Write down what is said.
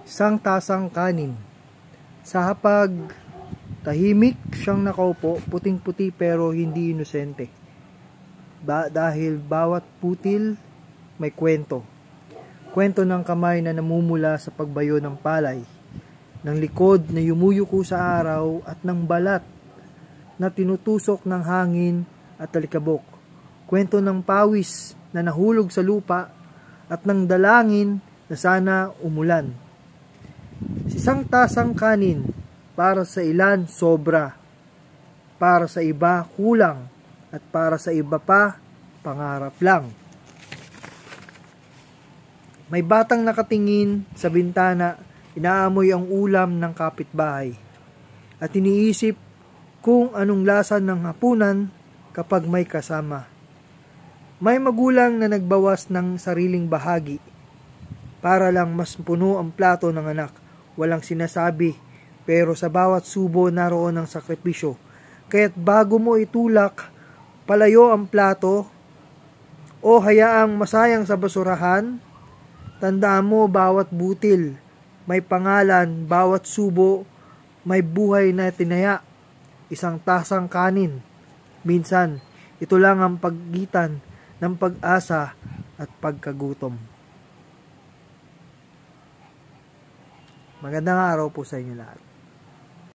isang tasang kanin. Sa hapag, tahimik siyang nakaupo, puting-puti pero hindi inosente. Dahil bawat putil may kwento. Kwento ng kamay na namumula sa pagbayo ng palay, ng likod na yumuyuko sa araw at ng balat na tinutusok ng hangin at alikabok. Kwento ng pawis na nahulog sa lupa at ng dalangin na sana umulan. Isang tasang kanin, para sa ilan sobra, para sa iba kulang, at para sa iba pa pangarap lang. May batang nakatingin sa bintana, inaamoy ang ulam ng kapitbahay, at iniisip kung anong lasa ng hapunan kapag may kasama. May magulang na nagbawas ng sariling bahagi para lang mas puno ang plato ng anak. Walang sinasabi, pero sa bawat subo naroon ang sakripisyo. Kaya't bago mo itulak palayo ang plato o hayaang masayang sa basurahan, tandaan mo bawat butil may pangalan, bawat subo may buhay na tinaya. Isang tasang kanin. Minsan, ito lang ang pagitan ng pag-asa at pagkagutom. Magandang araw po sa inyo lahat.